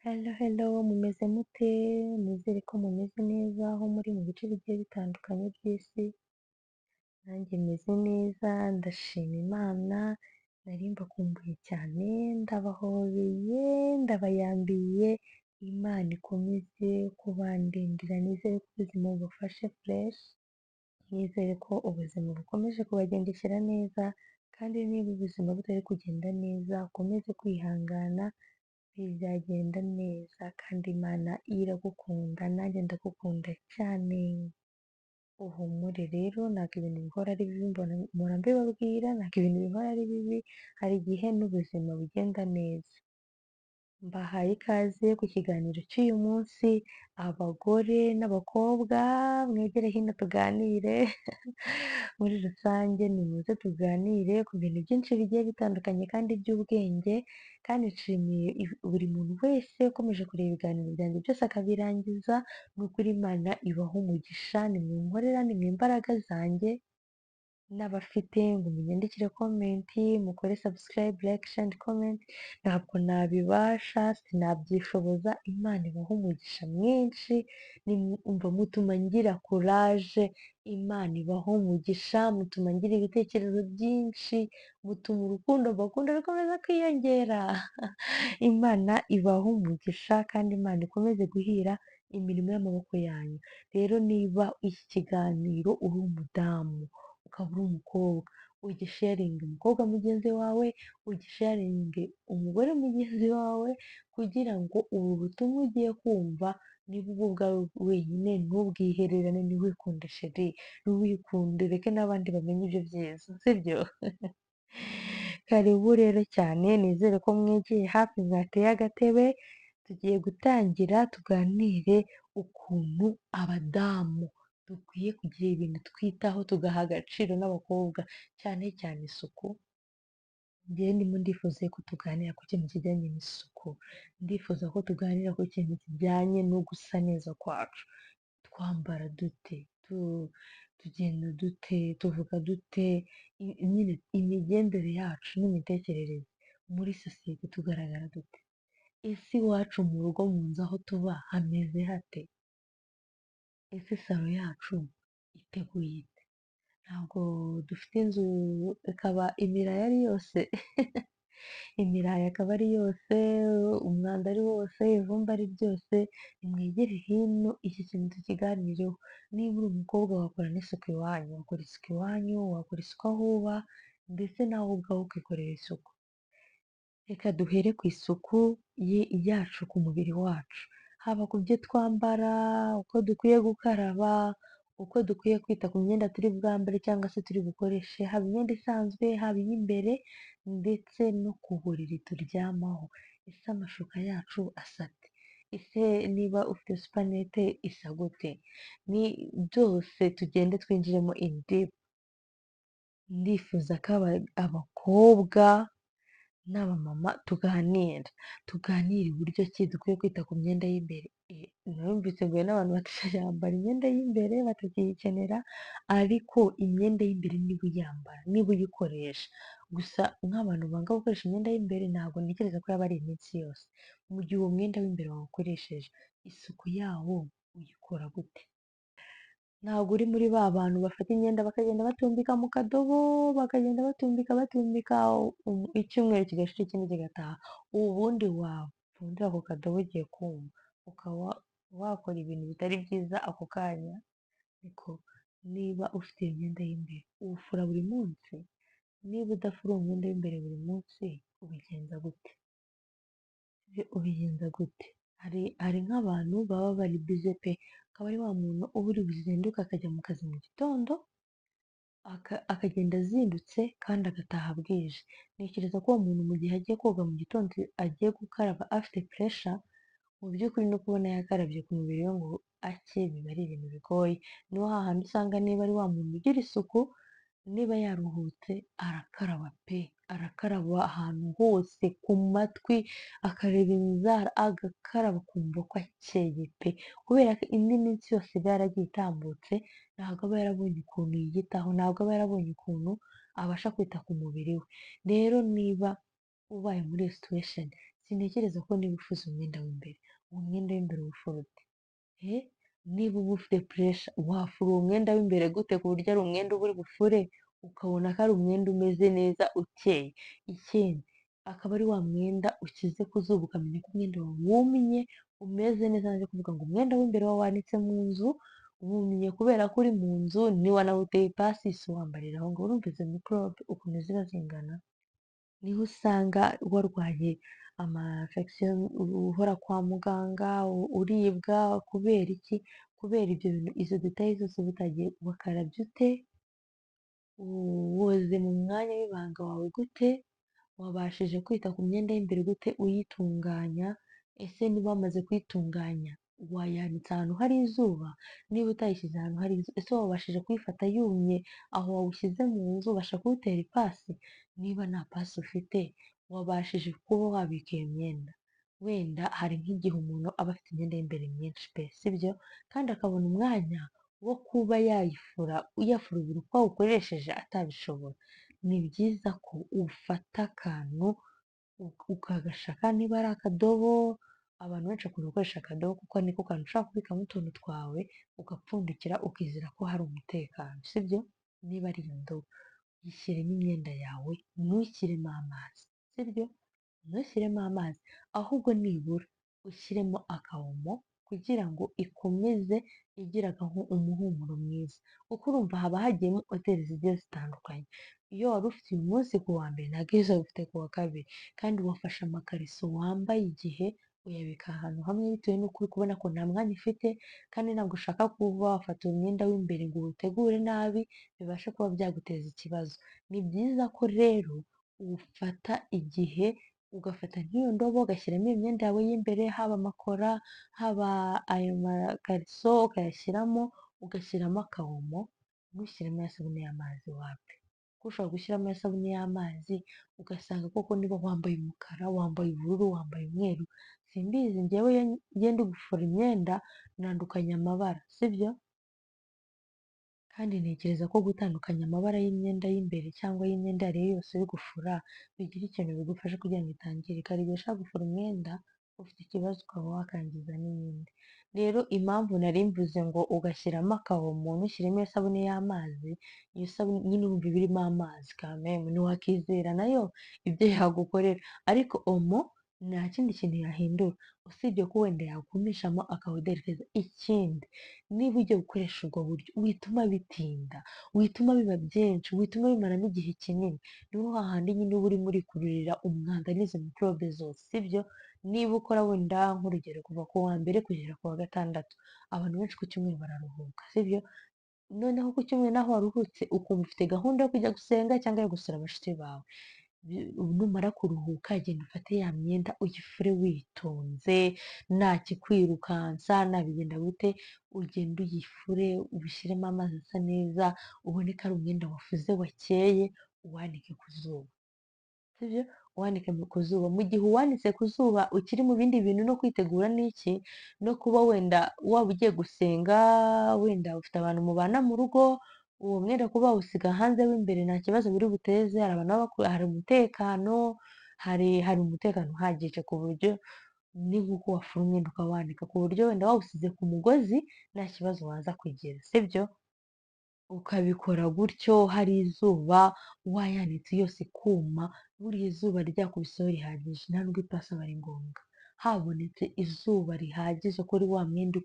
Hello, hello, mumeze mute? Nizere ko mumeze neza aho muri mu bice bigiye bitandukanye by'isi, nanjye meze neza, ndashima Imana, nari mbakumbuye cyane, ndabahobeye, ndabayambiye, Imana ikomeze kubandindira, nizere ko ubuzima bubafashe fureshi, nizere ko ubuzima bukomeje kubagendekera neza, kandi niba ubuzima butari kugenda neza, ukomeze kwihangana, bizagenda neza kandi Imana iragukunda, nanjye ndagukunda cyane. Uhumure rero ntabwo ibintu bihora ari bibi, mpora mbibabwira, ntabwo ibintu bihora ari bibi, hari igihe n'ubuzima bugenda neza. Mbahaye ikaze ku kiganiro cy'uyu munsi, abagore n'abakobwa mwegere hino tuganire, muri rusange nimuze tuganire ku bintu byinshi bigiye bitandukanye kandi by'ubwenge, kandi nshimiye buri muntu wese ukomeje kureba ibiganiro byanjye byose akabirangiza, ni ukuri Imana ibaha umugisha, nimwinkorera, nimwe imbaraga zanjye, n'abafite ngo munyandikire komenti, mukore subscribe, like, share and comment, ntabwo nabibasha, sinabyishoboza, Imana ibaha umugisha mwinshi, umva mutuma ngira courage, Imana ibaha umugisha, mutuma ngira ibitekerezo byinshi, mutuma urukundo mbakunda rukomeza kwiyongera, Imana ibaha umugisha kandi Imana ikomeze guhira imirimo y'amaboko yanyu. Rero niba iki kiganiro uri umudamu ukaba uri umukobwa, ugisharinge umukobwa mugenzi wawe, ugisharinge umugore mugenzi wawe, kugira ngo ubu butumwa ugiye kumva niba ubu ubwawe wenyine, ntubwihererane, ntiwikunde sheri, ntiwikunde, reke n'abandi bamenye ibyo byiza, sibyo? Karibu rero cyane, nizere ko mwegeye hafi mwateye agatebe, tugiye gutangira tuganire ukuntu abadamu dukwiye kugira ibintu twitaho tugaha agaciro n'abakobwa, cyane cyane isuku. Njyewe ndimo ndifuza ko tuganira ku kintu kijyanye n'isuku, ndifuza ko tuganira ku kintu kijyanye no gusa neza kwacu, twambara dute, tugenda dute, tuvuga dute, nyine imigendere yacu n'imitekerereze muri sosiyete tugaragara dute, ese iwacu mu rugo mu nzu aho tuba hameze hate, ese salo yacu iteguye ite, ntabwo dufite inzu ikaba imiraya ari yose imiraya akaba ari yose, umwanda ari wose, ivumbi ari ryose, nimwegere hino iki kintu tukiganireho, niba uri umukobwa wakora n'isuku iwanyu, wakora isuku iwanyu, wakora isuku aho uba, ndetse nawe ubwawe ukikorera isuku. Reka duhere ku isuku yacu ku mubiri wacu, haba ku byo twambara, uko dukwiye gukaraba, uko dukwiye kwita ku myenda turi bwambare cyangwa se turi bukoreshe, haba imyenda isanzwe, haba iy'imbere, ndetse no ku buriri turyamaho, ese amashuka yacu asa ate, ese niba ufite supanete isa gute, ni byose tugende twinjiremo in deep. Ndifuza ko abakobwa n'abamama tuganira uburyo ki dukwiye kwita ku myenda y'imbere. Numvise ngo n'abantu batayambara imyenda y'imbere batakiyikenera, ariko imyenda y'imbere niba uyambara, niba uyikoresha, gusa nk'abantu banga gukoresha imyenda y'imbere, ntabwo ntekereza ko yaba ari iminsi yose. Mu gihe uwo mwenda w'imbere wawukoresheje, isuku yawo uyikora gute? Ntabwo uri muri ba bantu bafata imyenda bakagenda batumbika mu kadobo, bakagenda batumbika, icyumweru kigashira ikindi kigataha, ubundi wapfundura ako kadobo ugiye kuma, ukaba wakora ibintu bitari byiza ako kanya. Ariko niba ufite imyenda y'imbere uwufura buri munsi, niba udafura uwo mwenda w'imbere buri munsi, ubigenza gute? Hari nk'abantu baba bari bize pe, akaba ari wa muntu uba uri buzinduke akajya mu kazi mu gitondo, akagenda azindutse kandi agataha bwije. Ntekereza ko uwo muntu mu gihe agiye koga mu gitondo, agiye gukaraba afite puresha, mu by'ukuri no kubona yakarabye ku mubiri we ngo ake biba ari ibintu bigoye. Niho hahandi usanga niba ari wa muntu ugira isuku, niba yaruhutse arakaraba pe, arakaraba ahantu hose, ku matwi, akareba inzara, agakaraba akumva ko akeye pe, kubera ko indi minsi yose iba yaragiye itambutse, ntabwo aba yarabonye ukuntu yiyitaho, ntabwo aba yarabonye ukuntu abasha kwita ku mubiri we. Rero niba ubaye muri iyo situation, si sintekereza ko niba ufuze umwenda w'imbere, uwo mwenda w'imbere uwufura ute? Niba uba ufite puresha wafura uwo mwenda w'imbere gute ku buryo ari umwenda uba uri bufure ukabona ko ari umwenda umeze neza ukeye? Ikindi akaba ari wa mwenda ushyize ku zuba ukamenya ko umwenda wawe wumye umeze neza, ntaze kuvuga ngo umwenda w'imbere wawanitse mu nzu wumye kubera ko uri mu nzu ntiwanawuteye ipasi si wambarira aho ngo urumva izo mikorobe ukuntu ziba zingana. Niho usanga warwaye amafegisiyo uhora kwa muganga uribwa kubera iki? Kubera ibyo bintu izo detaye zose uba utagiye wakarabye ute? Woze mu mwanya w'ibanga wawe gute? Wabashije kwita ku myenda y'imbere gute uyitunganya? Ese niba wamaze kuyitunganya wayanitse ahantu hari izuba? Niba utayishyize ahantu hari izuba, ese wabashije kuyifata yumye aho wawushyize mu nzu ubasha kuwutera ipasi? Niba nta pasi ufite wabashije kuba wabika iyo myenda? Wenda hari nk'igihe umuntu aba afite imyenda y'imbere myinshi pe sibyo? Kandi akabona umwanya wo kuba yayifura, uyafura buri uko awukoresheje atabishobora. Ni byiza ko ufata akantu ukagashaka niba ari akadobo, abantu benshi bakunda gukoresha akadobo kuko niko kantu ushobora kubikamo utuntu twawe ugapfundikira ukizera ko hari umutekano sibyo? Niba ari iyo ndobo yishyiremo imyenda yawe ntushyiremo amazi sibyo? Ntushyiremo amazi ahubwo nibura ushyiremo akawomo kugira ngo ikomeze igira umuhumuro mwiza, kuko urumva haba hagiyemo hoteli zigiye zitandukanye. Iyo wari ufite uyu munsi ku wa mbere ntabwo ejo ufite ku wa kabiri, kandi wafashe amakariso wambaye igihe uyabika ahantu hamwe bitewe n'uko uri kubona ko nta mwanya ufite, kandi ntabwo ushaka kuba wafata umwenda w'imbere ngo uwutegure nabi bibashe kuba byaguteza ikibazo. Ni byiza ko rero ufata igihe ugafata nk'iyo ndobo ugashyiramo imyenda yawe y'imbere, haba amakora, haba ayo makariso ukayashyiramo, ugashyiramo akawomo, ntushyiremo ya sabune y'amazi wapi? Kuko ushobora gushyiramo isabune y'amazi ugasanga koko niba wambaye umukara, wambaye ubururu, wambaye umweru, simbizi njyewe iyo ngiye ndi gufura imyenda ntandukanya amabara sibyo? Kandi ntekereza ko gutandukanya amabara y'imyenda y'imbere cyangwa y'imyenda iyo ari yo yose uri gufura bigira ikintu bigufasha kugira ngo itangirika. Hari igihe ushaka gufura umwenda ufite ikibazo ukaba wakangiza n'iyindi. Rero impamvu nari mvuze ngo ugashyiramo akawomo ntushyiremo isabune y'amazi, iyo sabune nyine wumva iba irimo amazi kameme ntiwakizera nayo ibyo yagukorera, ariko omo nta kindi kintu yahindura usibye ko wenda yagumishamo akawuderi keza. Ikindi niba ugiye gukoresha ubwo buryo wituma bitinda, wituma biba byinshi, wituma bimaramo igihe kinini, niho hahandi nyine uba urimo urikururira umwanda n'izo mikorobe zose sibyo? Niba ukora wenda nk'urugero kuva ku wa mbere kugera ku wa gatandatu, abantu benshi ku cyumweru bararuhuka sibyo? Noneho ku cyumweru naho waruhutse ukumva ufite gahunda yo kujya gusenga cyangwa yo gusura abashuti bawe, numara kuruhuka genda ufate ya myenda uyifure witonze, nta kikwirukansa nta bigenda gute, ugende uyifure ubishyiremo amazi asa neza, ubone ko ari umwenda wafuze wakeye, uwanike ku zuba sibyo? Uwanike ku zuba, mu gihe uwanitse ku zuba ukiri mu bindi bintu no kwitegura n'iki no kuba wenda waba ugiye gusenga, wenda ufite abantu mubana mu rugo, uwo mwenda kuba wawusiga hanze w'imbere nta kibazo biri buteze, hari abantu baba hari umutekano, hari umutekano uhagije ku buryo ni nk'uko wafura umwenda ukawanika ku buryo wenda wawusize ku mugozi nta kibazo waza kugira sibyo? Ukabikora gutyo hari izuba wayanitse yose ikuma, buriya izuba ryakubiseho rihagije nta nubwo ipasi aba ari ngombwa, habonetse izuba rihagije kuri wa mwenda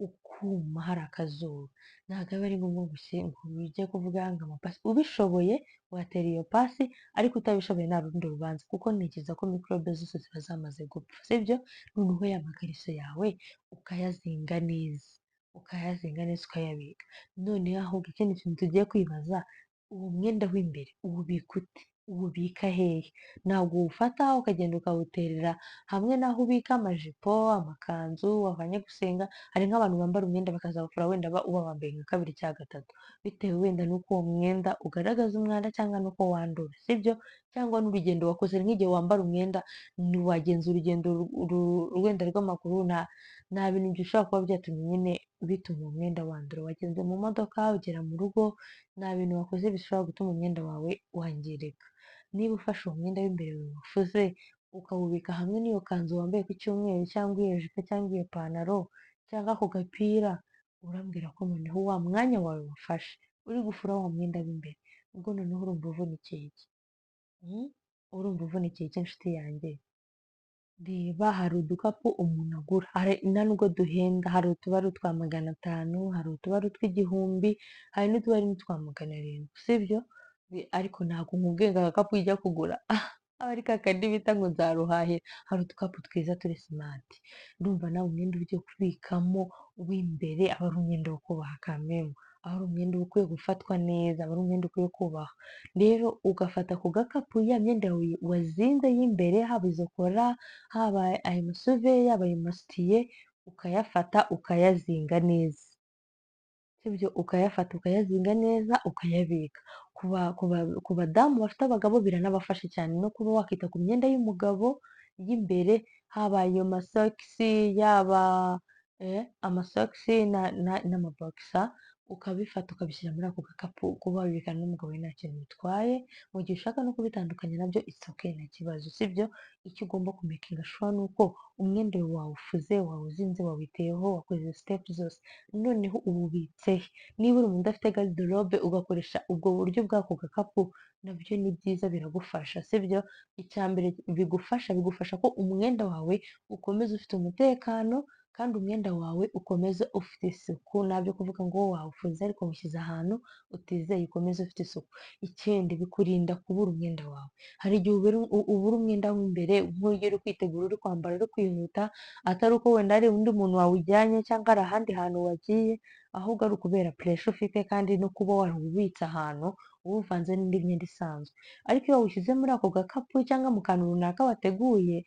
ukuma hari akazuba, ntabwo aba ari ngombwa ngo ujye kuvuga ngo amapasi, ubishoboye watera iyo pasi ariko utabishoboye nta rundi rubanza, kuko ntekereza ko mikorobe zose ziba zamaze gupfa sibyo? Noneho ya makariso yawe ukayazinga neza, ukayabika. Noneho ahubwo ikindi kintu tugiye kwibaza, uwo mwenda w'imbere uwubika ute? Uwubika hehe? Ntabwo uwufata ukagenda ukawuterera hamwe n'aho ubika amajipo, amakanzu wavanye gusenga, hari nk'abantu bambara umwenda bakazawufura wenda uba wambaye nka kabiri cyangwa gatatu, bitewe wenda n'uko uwo mwenda ugaragaza umwanda cyangwa n'uko wandura sibyo? Cyangwa n'urugendo wakoze nk'igihe wambara umwenda wagenza urugendo wenda rw'amaguru, nta bintu bishobora kuba byatumye nyine bituma uwo mwenda wandura, wagenze mu modoka ugera mu rugo, nta bintu wakoze bishobora gutuma umwenda wawe wangirika. Niba ufashe uwo mwenda w'imbere wafuze ukawubika hamwe n'iyo kanzu wambaye ku cyumweru cyangwa iyo jipo cyangwa iyo pantaro cyangwa ako gapira, urambwira ko noneho wa mwanya wawe wafashe uri gufura wa mwenda w'imbere, ubwo noneho urumva uvunikiye iki? Urumva uvunikiye iki nshuti yanjye? Reba hari udukapu umuntu agura, nta nubwo duhenda, hari utuba ari utwa 500, hari utuba ari utw'igihumbi, hari n'utuba ari n'utwa 700, sibyo? Ariko ntabwo nkubwiye ngo agakapu ujya kugura aba ari ka kandi bita ngo nzaruhahira, hari udukapu twiza turi simati, ndumva nawe umwenda ugiye kubikamo w'imbere aba ari umwenda wo kubaha kamemu, aba ari umwenda uba ukwiye gufatwa neza, aba ari umwenda ukwiye kubaha. Rero ugafata ku gakapu ya myenda yawe wazinze y'imbere, haba izo kora, haba ayo masuve, yaba ayo masutiye, ukayafata ukayazinga neza, sibyo? Ukayafata ukayazinga neza ukayabika. Ku badamu bafite abagabo biranabafasha cyane no kuba wakita ku myenda y'umugabo y'imbere, haba ayo masogisi, yaba amasogisi n'amabogisa, ukabifata ukabishyira muri ako gakapu, kuba wabibikana n'umugabo we nta kintu bitwaye, mu gihe ushaka no kubitandukanya nabyo it's okay nta kibazo, sibyo? Icyo ugomba kumekinga shuwa ni uko umwenda wawufuze, wawuzinze, wawiteyeho, wakoze sitepu zose, noneho ububitse he? Niba uri umuntu udafite garderobe ugakoresha ubwo buryo bw'ako gakapu, nabyo ni byiza biragufasha, sibyo? Icya mbere bigufasha ko umwenda wawe ukomeza ufite umutekano, kandi umwenda wawe ukomeza ufite isuku, ntabyo kuvuga ngo wawufuze ariko mushyize ahantu utizeye, ukomeze ufite isuku. Ikindi bikurinda kubura umwenda wawe, hari igihe ubura umwenda w'imbere nk'iyo uri kwitegura, uri kwambara, uri kwihuta, atari uko wenda hari undi muntu wawujyanye cyangwa hari ahandi hantu wagiye, ahubwo ari ukubera puresha ufite kandi no kuba warawubitse ahantu uwuvanze n'indi myenda isanzwe. Ariko iyo wawushyize muri ako gakapu cyangwa mu kantu runaka wateguye,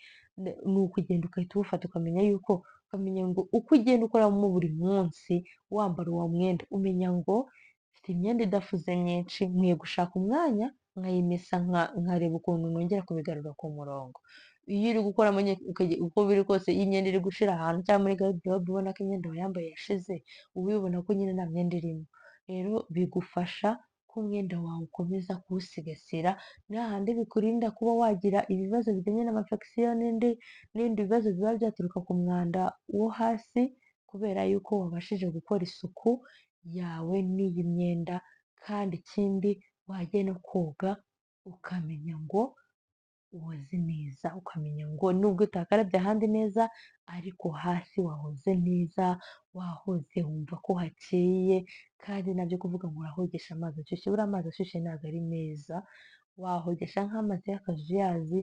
ni ukugenda ugahita uwufata ukamenya ngo uko ugenda ukoramo buri munsi wambara uwo mwenda, umenya ngo mfite imyenda idafuze myinshi, nkwiye gushaka umwanya nkayimesa nkareba ukuntu nongera kubigarura ku murongo. Iyo uri gukoramo uko biri kose, iyo imyenda iri gushira ahantu cyangwa muri garderobe ubona ko imyenda wayambaye yashize, uba ubibona ko nyine nta myenda irimo. Rero bigufasha ko umwenda wawe ukomeza kuwusigasira, ni hahandi bikurinda kuba wagira ibibazo bijyanye n'amafekisiyo n'ibindi bibazo biba byaturuka ku mwanda wo hasi, kubera yuko wabashije gukora isuku yawe n'iyi myenda. Kandi ikindi wajya no koga ukamenya ngo woze neza, ukamenya ngo nubwo utakarabye ahandi neza, ariko hasi wahoze neza, wahoze wumva ko hakeye, kandi nabyo kuvuga ngo urahogesha amazi ashyushye, buriya amazi ashyushye ntabwo ari meza, wahogesha nk'amazi y'akazuyazi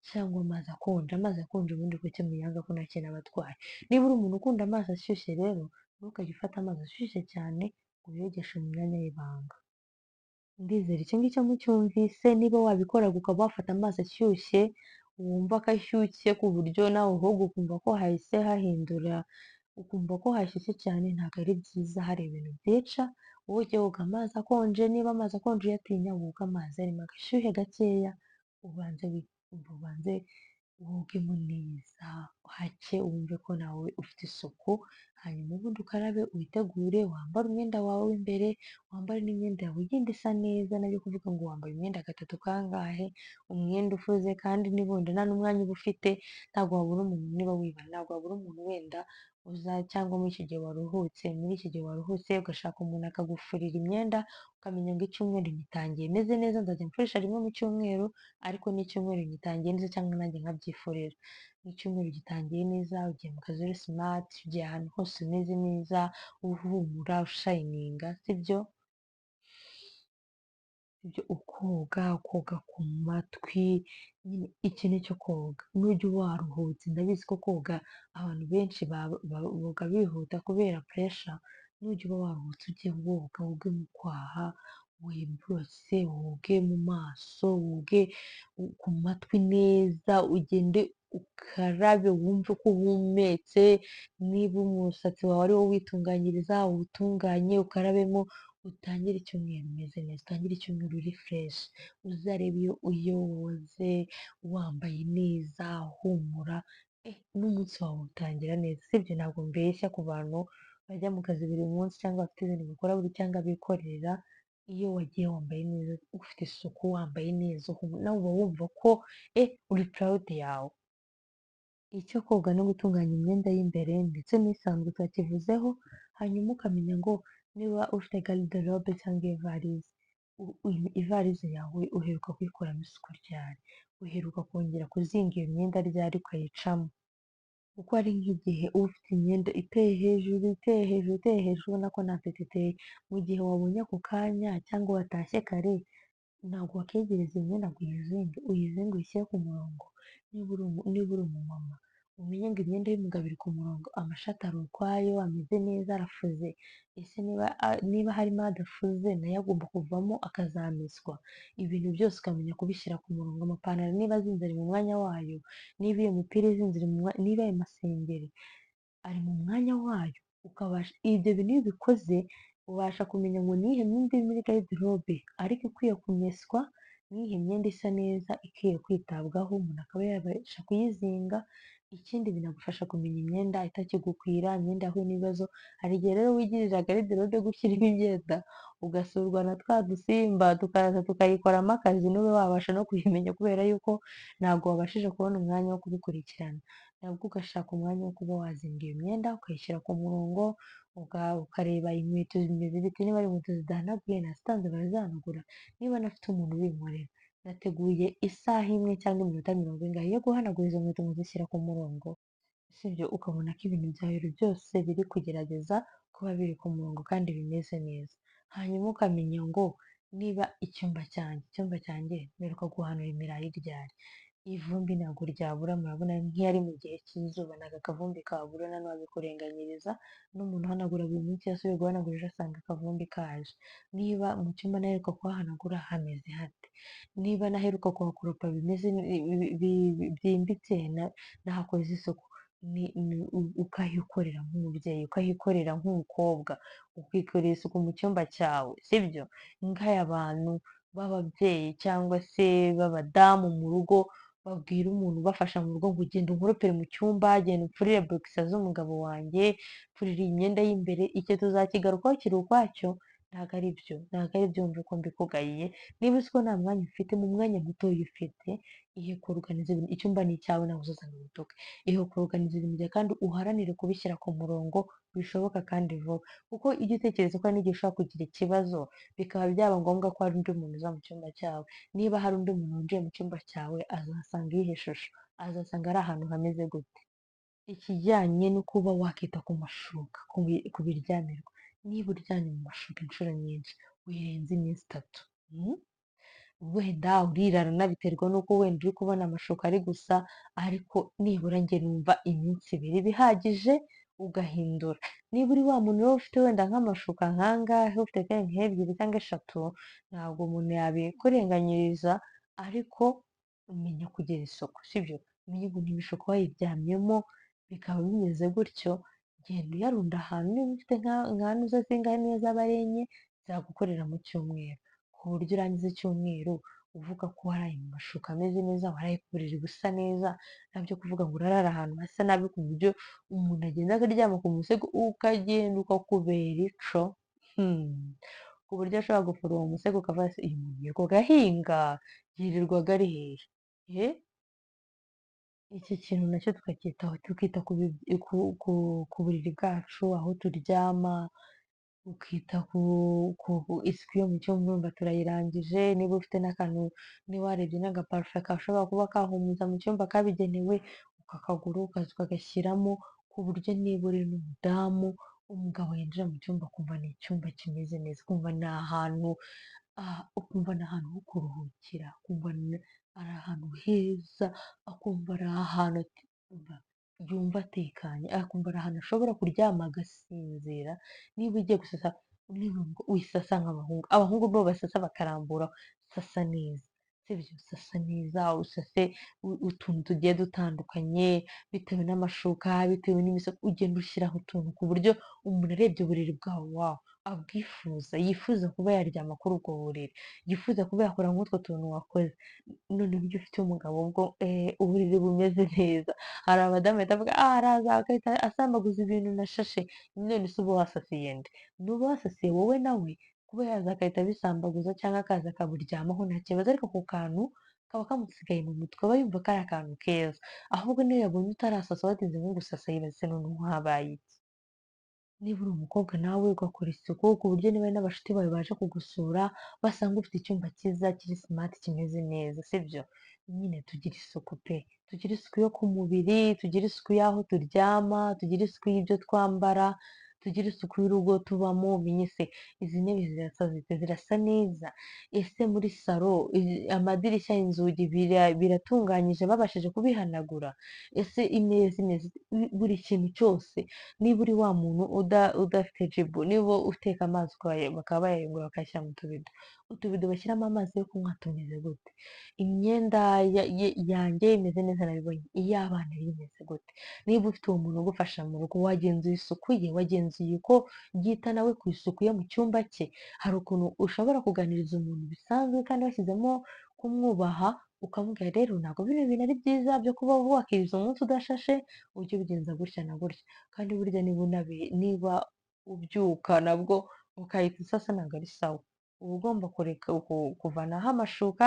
cyangwa amazi akonje. Amazi akonje ubundi kuki muyanga ko nta kintu aba atwaye? Niba uri umuntu ukunda amazi ashyushye rero, ntukajye ufata amazi ashyushye cyane ngo uyogeshe mu myanya y'ibanga. Ndizera icyo ngicyo mucyumvise, niba wabikoraga ukaba wafata amazi ashyushye, wumva ko ashyushye ku buryo nawe uhoga ukumva ko hahise hahindura, ukumva ko hashyushye cyane, ntabwo ari byiza, hari ibintu byica. Wowe ujye woga amazi akonje, niba amazi akonje uyatinya, woga amazi arimo agashyuhe gakeya, ubanze wogemo neza hake, wumve ko nawe ufite isuku, hanyuma ubundi ukarabe, witegure, wambare umwenda wawe w'imbere, wambare n'imyenda yawe igenda isa neza, nabyo kuvuga ngo wambaye umwenda gatatu kangahe, umwenda ufuze, kandi n'ubundi nta n'umwanya uba ufite, ntabwo wabura umuntu, niba wibana ntabwo wabura umuntu wenda uza, cyangwa muri iki gihe waruhutse ugashaka umuntu akagufurira imyenda, ukamenya ngo icyumweru gitangiye meze neza, nzajya mfurisha rimwe mu cyumweru, ariko n'icyumweru gitangiye neza, cyangwa nanjye nkabyifurira n'icyumweru gitangiye neza, ugiye mu kazi uri simati, ugiye ahantu hose umeze neza, uhumura, ushayininga, sibyo? Ukoga ku matwi, nyine iki ni cyo koga, nujya uba waruhutse, ndabizi ko koga abantu benshi boga bihuta kubera puresha, nujya uba waruhutse ujye woga, woge mu kwaha, wiborose, woge mu maso, woge ku matwi neza, ugende ukarabe wumve ko uhumetse, niba umusatsi wawe ari wo witunganyiriza uwutunganye, ukarabemo, utangire icyumweru umeze neza, utangire icyumweru uri fureshi, uzarebe iyo woze wambaye neza, uhumura, n'umunsi wawe utangira neza, sibyo? Ntabwo mbeshya ku bantu bajya mu kazi buri munsi cyangwa bafite ibintu bakora buri cyangwa bikorera, iyo wagiye wambaye neza, ufite isuku, wambaye neza, nawe uba wumva ko uri proud yawe. Icyo koga no gutunganya imyenda y'imbere ndetse n'isanzwe twakivuzeho, hanyuma ukamenya ngo niba ufite garde-robe cyangwa ivarisi, ivarisi yawe uheruka kuyikoramo isuku ryari? Uheruka kongera kuzinga iyo myenda ryari ukayicamo? Kuko hari nk'igihe uba ufite imyenda iteye hejuru, iteye hejuru, iteye hejuru ubona ko nta peti iteye. Mu gihe wabonye ako kanya cyangwa watashye kare, ntabwo wakegereza iyo myenda ngo uyizinge, uyizinge uyishyire ku murongo. Niba uri umumama, umenye ngo imyenda y'umugabo iri ku murongo, amashati ari ukwayo, ameze neza, arafuze. Ese niba harimo adafuze nayo agomba kuvamo akazameswa. Ibintu byose ukamenya kubishyira ku murongo. Amapantaro niba azinze ari mu mwanya wayo, niba iyo mipira izinze iri mu mwanya, niba ayo masengeri ari mu mwanya wayo, ukabasha ibyo bintu iyo ubikoze, ubasha kumenya ngo niyihe myenda iri muri garde-robe ariko ikwiye kumeswa, niyihe myenda isa neza ikwiye kwitabwaho, umuntu akaba yabasha kuyizinga. Ikindi binagufasha kumenya imyenda itakigukwira, imyenda yahuye n'ibibazo. Hari igihe rero wigirira garde-robe gushyiramo imyenda, ugasurwa na twa dusimba tukaza tukayikoramo akazi, ntube wabasha no kuyimenya kubera yuko ntabwo wabashije kubona umwanya wo kubikurikirana. Nabwo ugashaka umwanya wo kuba wazinga iyo myenda, ukayishyira ku murongo, ukareba inkweto zimeze bite, niba ari inkweto zidahanaguye nazitanze barazihanagura, niba nafite umuntu ubinkorera, nateguye isaha imwe cyangwa iminota 40 yo guhanagura izo nkweto nkazishyira ku murongo. Sibyo ukabona ko ibintu byawe byose biri kugerageza kuba biri ku murongo kandi bimeze neza. Hanyuma ukamenya ngo niba icyumba cyanjye mperuka guhanura imirayi ryari? Ivumbi ntabwo ryabura, murabona nk'iyo ari mu gihe cy'izuba ntabwo akavumbi kabura, nta n'uwabikurenganyiriza. N'umuntu uhanagura buri munsi yasubiye guhanagura ejo asanga akavumbi kaje. Niba mu cyumba naheruka kuhahanagura hameze hate? Niba naheruka kuhakoropa bimeze byimbitse, nahakoze isuku, ukahikorera nk'umubyeyi, ukahikorera nk'umukobwa, ukikorera isuku mu cyumba cyawe, sibyo? Nk'aya bantu b'ababyeyi cyangwa se b'abadamu mu rugo, babwira umuntu ubafasha mu rugo ngo ugenda unkoropere mu cyumba, genda upfurire bokisa z'umugabo wanjye, pfurira imyenda y'imbere. Icyo tuzakigarukaho kiri ukwacyo. Ntabwo ari byo wumve ko mbikugayiye. Niba uzi ko nta mwanya ufite, mu mwanya mutoya ufite, ihe kuruganiza ibintu. Icyumba ni icyawe, nawe uzuzana ubutuke. Ihe kuruganiza ibintu byawe kandi uharanire kubishyira ku murongo bishoboka kandi vuba. Kuko ujye utekereza ko hari n'igihe ushobora kugira ikibazo, bikaba byaba ngombwa ko hari undi muntu uza mu cyumba cyawe. Niba hari undi muntu winjiye mu cyumba cyawe, azahasanga iyihe shusho? Azasanga ari ahantu hameze gute? Ikijyanye no kuba wakita ku mashuka, ku biryamirwa. Niba uryamye mu mashuka inshuro nyinshi, wirenze iminsi 3, wenda urirarana biterwa n'uko wenda uri kubona amashuka ari gusa, ariko nibura njye numva iminsi 2 bihagije ugahindura. Niba uri wa muntu rero ufite wenda nk'amashuka nkangahe, ufite nk'ebyiri cyangwa 3, ntabwo umuntu yabikurenganyiriza, ariko umenya kugira isuku, sibyo? Umenya ngo ibishuka wayiryamyemo bikaba bimeze gutyo, genda uyarunda ahantu. Niba ufite nka zingahe niyo zaba ari enye, zagukorera mu cyumweru, ku buryo urangiza icyumweru uvuga ko waraye mu mashuka ameze neza, waraye ku buriri busa neza, ntabyo kuvuga ngo urarara ahantu hasa nabi ku buryo umuntu agenda akaryama ku musego ukagenda ukakubera ico, ku buryo ashobora gufura uwo musego ukavuga ati uyu muntu yirirwaga ahinga, yirirwaga ari hehe? Iki kintu nacyo tukacyitaho, tukita ku buriri bwacu, aho turyama, ukita ku isuku yo mu cyumba, urumva turayirangije. Niba ufite n'akantu, niba warebye n'agaparufe gashobora kuba kahumuza mu cyumba kabigenewe, ukakagura ukaza ukagashyiramo, ku buryo niba uri n'umudamu, umugabo yinjira mu cyumba akumva ni icyumba kimeze neza, ukumva ni ahantu ho kuruhukira, akumva ari ahantu heza, akumva ari ahantu yumva atekanye, akumva ari ahantu ashobora kuryama agasinzira. Niba ugiye gusasa, wisasa nk'abahungu. Abahungu bo basasa bakarambura, sasa neza, sibyo? Sasa neza, usase utuntu tugiye dutandukanye bitewe n'amashuka, bitewe n'imisego, ugenda ushyiraho utuntu ku buryo umuntu arebye uburiri bwawe, wawu, abwifuza, yifuza kuba yaryama kuri ubwo buriri, yifuza kuba yakora nk'utwo tuntu wakoze. Noneho iyo ufite umugabo ubwo uburiri bumeze neza, hari abadamu bahita bavuga araza agahita asambaguza ibintu nashashe. None se uba wasasiye nde? Nuba wasasiye wowe nawe kuba yaza agahita abisambaguza cyangwa akaza akaburyamaho nta kibazo, ariko ako kantu kaba kamusigaye mu mutwe, aba yumva ko ari akantu keza, ahubwo niyo yabonye utarasasa watinze nko gusasa yibaza se noneho habaye iki? Niba uri umukobwa nawe ugakora isuku ku buryo niba hari n'abashuti bawe baje kugusura basanga ufite icyumba cyiza kiri simati kimeze neza, sibyo? Nyine tugire isuku pe, tugire isuku yo ku mubiri, tugire isuku y'aho turyama, tugire isuku y'ibyo twambara, tugire isuku y'urugo tubamo. Umenye se izi ntebe zirasa zite? Zirasa neza? Ese muri salo amadirishya, inzugi biratunganyije babashije kubihanagura? Ese imeza imeze ite? Buri kintu cyose, niba uri wa muntu udafite jibu, niba uteka amazi bakaba bayayungurura bakayashyira mu tubido, utubido bashyiramo amazi yo kunywa tumeze gute? Imyenda yanjye imeze neza nabibonye, iy'abana yo imeze gute? Niba ufite uwo muntu ugufasha mu rugo, wagenzuye isuku ye, wagenzuye ko yita nawe ku isuku yo mu cyumba cye? Hari ukuntu ushobora kuganiriza umuntu bisanzwe kandi washyizemo kumwubaha, ukamubwira rero ntabwo bino bintu ari byiza byo kuba wakiriza umunsi udashashe, ujye ubigenza gutya na gutya. Kandi burya niba ubyuka nabwo ukahita usasa ntabwo ari sawa. Uba ugomba kureka kuvanaho amashuka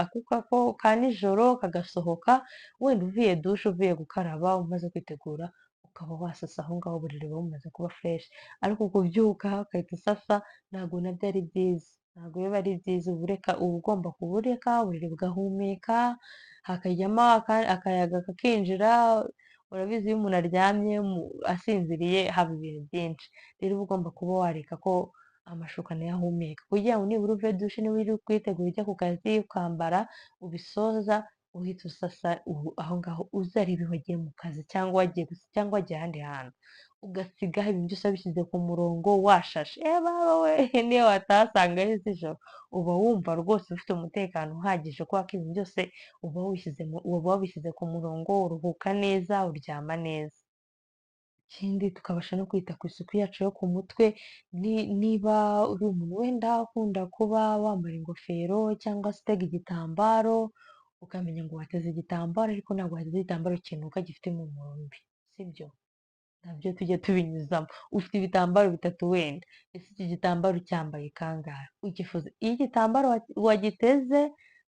akuka ko ka nijoro kagasohoka, wenda uvuye dushe, uvuye gukaraba, umaze kwitegura, ukaba wasasa aho ngaho uburiri buba bumaze kuba fureshi. Ariko kubyuka ugahita usasa ntabwo nabyo ari byiza. Ntabwo biba ari byiza, uba ugomba kubureka uburiri bugahumeka, hakajyamo akayaga kakinjira. Urabizi iyo umuntu aryamye asinziriye haba ibintu byinshi, rero uba ugomba kuba wareka ko amashuka nayo ahumeka, kugira ngo nibura uve dushe, niba uri kwitegura ujya ku kazi ukambara, ubisoza uhita usasa aho ngaho, uzarebe wagiye mu kazi cyangwa wagiye ahandi hantu, ugasigaho ibintu byose wabishyize ku murongo washashe. Baba we niyo watasanga ari z'ijoro, uba wumva rwose ufite umutekano uhagije kubera ko ibintu byose uba wabishyize ku murongo, uruhuka neza, uryama neza. Ikindi tukabasha no kwita ku isuku yacu yo ku mutwe, niba uri umuntu wenda ukunda kuba wambara ingofero cyangwa se utega igitambaro, ukamenya ngo wateze igitambaro ariko ntabwo wateze igitambaro kinuka gifite impumuro mbi, sibyo? Nabyo tujye tubinyuzamo. Ufite ibitambaro bitatu wenda, ese iki gitambaro ucyambaye kangahe? Ugifuza iyo igitambaro wagiteze,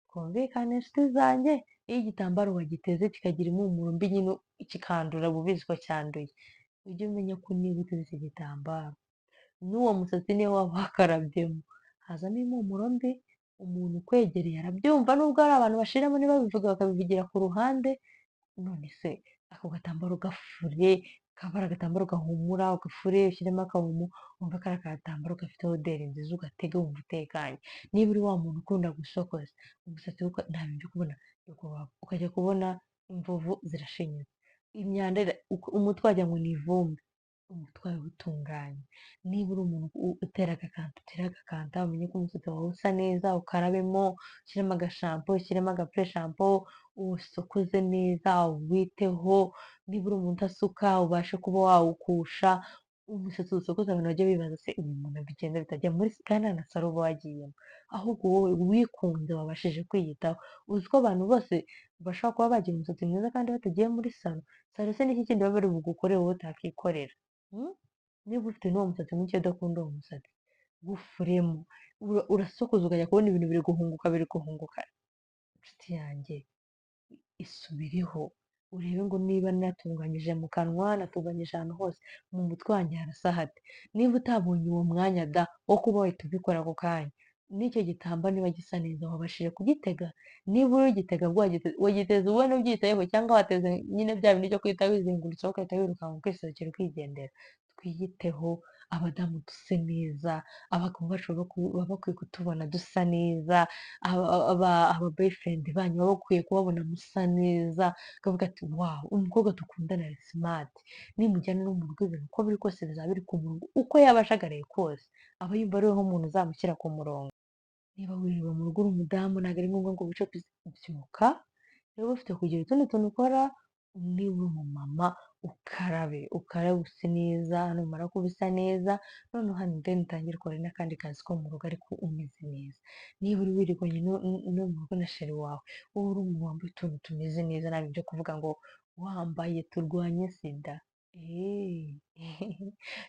twumvikane inshuti zanjye, iyo igitambaro wagiteze kikagira impumuro mbi nyine kikandura, uba ubizi ko cyanduye, ujye umenya ko niba uteze iki gitambaro n'uwo musatsi niyo waba wakarabyemo hazamo impumuro mbi, umuntu ukwegereye arabyumva, nubwo hari abantu bashiramo ntibabivuge bakabivugira ku ruhande. None se ako gatambaro gafure, kaba ari agatambaro gahumura, ugafure ushyiremo akavumo, wumva ko ari agatambaro gafite oderi nziza, ugatege wumva utekanye. Niba uri wa muntu ukunda gusokoza umusatsi we nta bintu byo kubona ukajya kubona imvuvu zirashinyitse, imyanda umutwe wagira ngo ni ivumbi, umutwe wawe utunganye. Niba uri umuntu utera agakanta, utere agakanta, umenye ko umusatsi wawe usa neza, ukarabemo, ushyiremo agashampo, ushyiremo agapure shampo, uwusokoze neza, uwiteho. Niba uri umuntu udasuka, ubashe kuba wawukusha, umusatsi uwusokoze. Abantu bajya bibaza se uyu muntu bigenda bitajya muri sikana na saro uba wagiyemo, ahubwo wowe wikunze wabashije kwiyitaho. Uzi ko abantu bose bashobora kuba bagira umusatsi mwiza kandi batagiye muri salo? Salo se n'iki kindi baba bari bugukorere wowe utakikorera? Niba ufite n'uwo musatsi muke udakunda uwo musatsi, gufuremo, urasokoza ukajya kubona ibintu biri guhunguka biri guhunguka. Inshuti yanjye isubireho, urebe ngo niba natunganyije mu kanwa, natunganyije ahantu hose, mu mutwe wanjye harasa hate? Niba utabonye uwo mwanya wo kuba wahita ubikora ako kanya, n'icyo gitambaro niba gisa neza wabashije kugitega? Niba ugitega wagiteze ubona ubyitayeho, cyangwa wateze nyine bya bindi byo guhita wizengurutsaho ugahita wirukanka ukisohokera ukigendera? Twiyiteho, abadamu duse neza, abagabo bacu baba bakwiye kutubona dusa neza, aba boyfriend banyu baba bakwiye kubabona musa neza, bakavuga ati wawu umukobwa dukundana ari simati. Nimujyana no mu rugo ibintu uko biri kose bizaba biri ku murongo, uko yaba ashagaraye kose aba yumva ariwe nk'umuntu uzamushyira ku murongo. Niba wirirwa mu rugo uri umudamu ntabwo ari ngombwa ngo wice byuka, niba ufite kugira utundi tuntu ukora, niba uri umumama ukarabe use neza, numara kuba usa neza, noneho hano deni utangire ukore n'akandi kazi ko mu rugo ariko umeze neza. Niba uri wirirwanye no mu rugo na sheri wawe, wowe uri umuntu wambaye utuntu tumeze neza, nta bintu byo kuvuga ngo wambaye turwanye sida. Eh,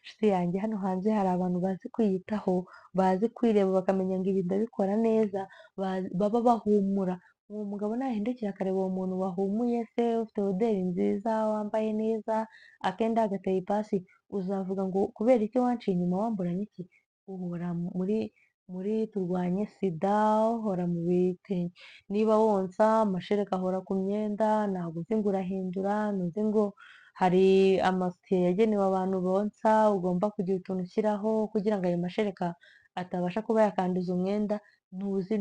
nshuti yanjye hano hanze hari abantu bazi kwiyitaho, bazi kwireba bakamenya ngo ibi ndabikora neza, baba bahumura. Uwo mugabo nahindukira akareba uwo muntu wahumuye se, ufite oderi nziza, wambaye neza, akenda agateye ipasi, uzavuga ngo kubera iki wanciye inyuma wamburanye iki? Uhora muri turwanye sida, uhora mu bitenge. Niba wonsa amashereka ahora ku myenda, ntabwo uzi ngo urahindura, ntuzi ngo hari amasutiye yagenewe abantu bonsa, ugomba kugira utuntu ushyiraho kugira ngo ayo mashereka atabasha kuba yakanduza umwenda, ntuzi.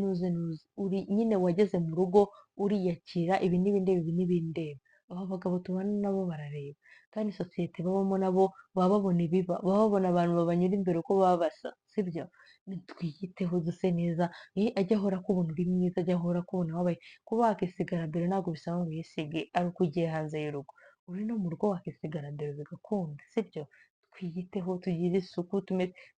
Uri nyine wageze mu rugo uriyakira, ibi n'ibindeba, ibi n'ibindeba. Aba bagabo tubana nabo barareba. Kandi sosiyete babamo nabo baba babona ibiba, baba babona abantu babanyura imbere uko baba basa, sibyo? Twiyiteho duse neza, ajya ahora akubona uri mwiza, ajya ahora akubona wabaye. Kuba wakisigara mbere ntabwo bisaba ngo uyisige ari uko ugiye hanze y'urugo. Uri no mu rugo wakisigara mbere bigakunda, sibyo? Twiyiteho, tugire isuku,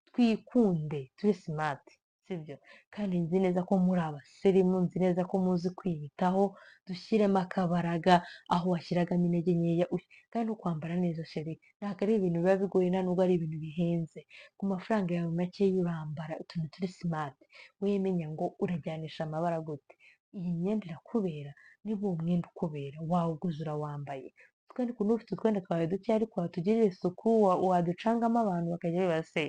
twikunde, tube simati, sibyo? Kandi nzi neza ko muri abasirimu, nzi neza ko muzi kwiyitaho, dushyiremo akabaraga, aho washyiragamo intege nkeya, kandi no kwambara neza sheri, ntabwo ari ibintu biba bigoye, nta nubwo ari ibintu bihenze. Ku mafaranga yawe makeya urambara utuntu turi simati, wimenya ngo urajyanisha amabara gute. Iyi myenda irakubera, niba uwo mwenda ukubera, wawuguze urawambaye. Kandi ukuntu ufite utwenda twawe duke ariko watugirira isuku, waducangamo abantu bakajya bibaza se,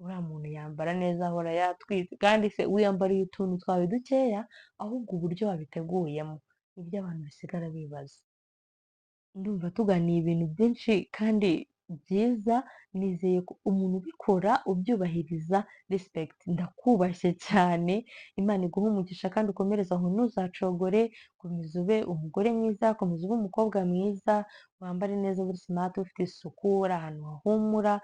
uriya muntu yambara neza ahora yatwitse, kandi se wiyambariye utuntu twawe dukeya, ahubwo uburyo wabiteguyemo nibyo abantu basigara bibaza. Ndumva tuganiye ibintu byinshi kandi byiza, nizeye ko umuntu ubikora ubyubahiriza respect, ndakubashye cyane, Imana iguhe umugisha kandi ukomereze aho ntuzacogore, komeza ube umugore mwiza, komeza ube umukobwa mwiza, wambare neza uri smart, ufite isuku, uri ahantu hahumura,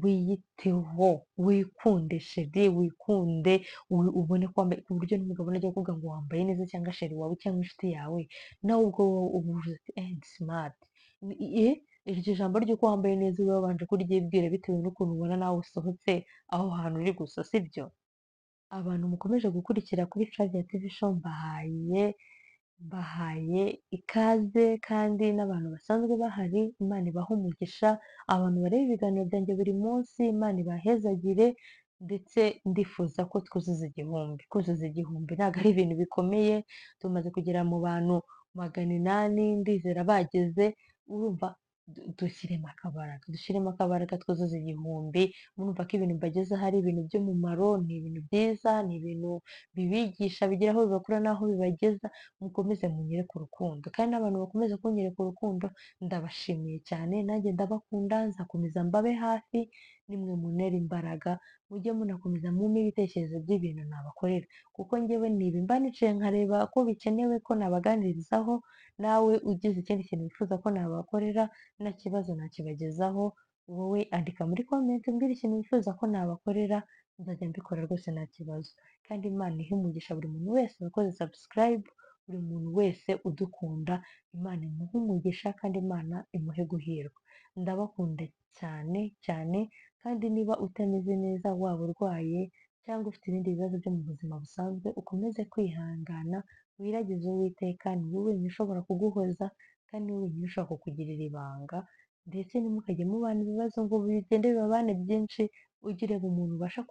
wiyiteho, wikunde sheri, wikunde, ubone ko wambaye ku buryo n'umugabo najya kuvuga ngo wambaye neza cyangwa sheri wawe cyangwa inshuti yawe, nawe ubwo uba uvuze ati ndi simati. Iryo jambo ry'uko wambaye neza uba wabanje kuryibwira bitewe n'ukuntu ubona nawe usohotse aho hantu uri gusa, sibyo? Abantu mukomeje gukurikira kuri Flavia TV show mbahaye ikaze, kandi n'abantu basanzwe bahari Imana ibahe umugisha, abantu bareba ibiganiro byanjye buri munsi Imana ibahezagire, ndetse ndifuza ko twuzuza igihumbi. Kuzuza igihumbi ntabwo ari ibintu bikomeye, tumaze kugera mu bantu 800, ndizera bageze, urumva dushyiremo akabaraga twuzuza igihumbi, murumva ko ibintu mbagezaho ari ibintu by'umumaro, ni ibintu byiza, ni ibintu bibigisha bigira aho bibakura n'aho bibageza, mukomeze munyereke urukundo, kandi n'abantu bakomeza kunyereka urukundo ndabashimiye cyane, nanjye ndabakunda, nzakomeza mbabe hafi, nimwe muntera imbaraga, mujye munakomeza mumpe ibitekerezo by'ibintu nabakorera, kuko njyewe niba mba nicaye nkareba ko bikenewe ko nabaganirizaho, nawe ugize ikindi kintu wifuza ko nabakorera, nta kibazo nakibagezaho, wowe andika muri comment umbwire ikintu wifuza ko nabakorera, nzajya mbikora rwose nta kibazo. Kandi Imana ihe umugisha buri muntu wese wakoze subscribe, buri muntu wese udukunda, Imana imuhe umugisha kandi Imana imuhe guhirwa. Ndabakunda cyane cyane, kandi niba utameze neza, waba urwaye cyangwa ufite ibindi bibazo byo mu buzima busanzwe, ukomeze kwihangana, wiragize Uwiteka, ni we wenyine ushobora kuguhoza, kandi ni we wenyine ushobora kukugirira ibanga, ndetse ntimukajye mubana ibibazo ngo bigende bibabane byinshi, ujye ureba umuntu ubasha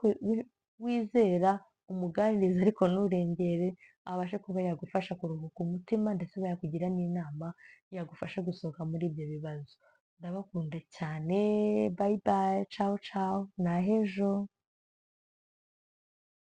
wizera, umuganiriza ariko nturengere, abashe kuba yagufasha kuruhuka umutima, ndetse aba yakugira n'inama yagufasha gusohoka muri ibyo bibazo. Ndabakunda cyane, bayi bayi, cawu cawu, ni ahejo.